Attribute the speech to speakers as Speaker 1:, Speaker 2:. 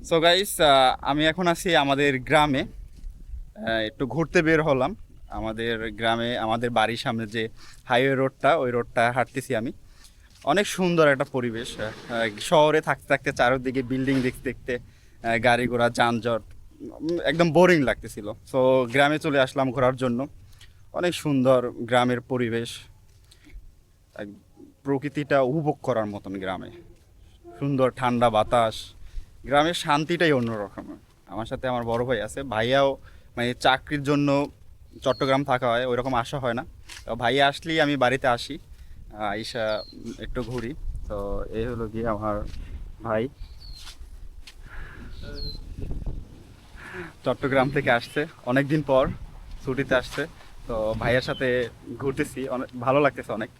Speaker 1: So guys, আমি এখন আছি আমাদের গ্রামে। একটু ঘুরতে বের হলাম। আমাদের গ্রামে আমাদের বাড়ির সামনে যে হাইওয়ে রোডটা, ওই রোডটা হাঁটতেছি আমি। অনেক সুন্দর একটা পরিবেশ। শহরে থাকতে থাকতে চারিদিকে বিল্ডিং দেখতে দেখতে গাড়ি ঘোড়া যানজট, একদম বোরিং লাগতেছিল। সো গ্রামে চলে আসলাম ঘোরার জন্য। অনেক সুন্দর গ্রামের পরিবেশ, এক প্রকৃতিটা উপভোগ করার মতন গ্রামে। সুন্দর ঠান্ডা বাতাস, গ্রামের শান্তিটাই অন্যরকম। আমার সাথে আমার বড় ভাই আছে, ভাইয়াও মানে চাকরির জন্য চট্টগ্রাম থাকা হয়, ওইরকম আসা হয় না। তো ভাইয়া আসলেই আমি বাড়িতে আসি, আইসা একটু ঘুরি। তো এই হলো গিয়ে আমার ভাই, চট্টগ্রাম থেকে আসছে অনেক দিন পর, ছুটিতে আসছে। তো ভাইয়ের সাথে ঘুরতেছি, অনেক ভালো লাগতেছে অনেক।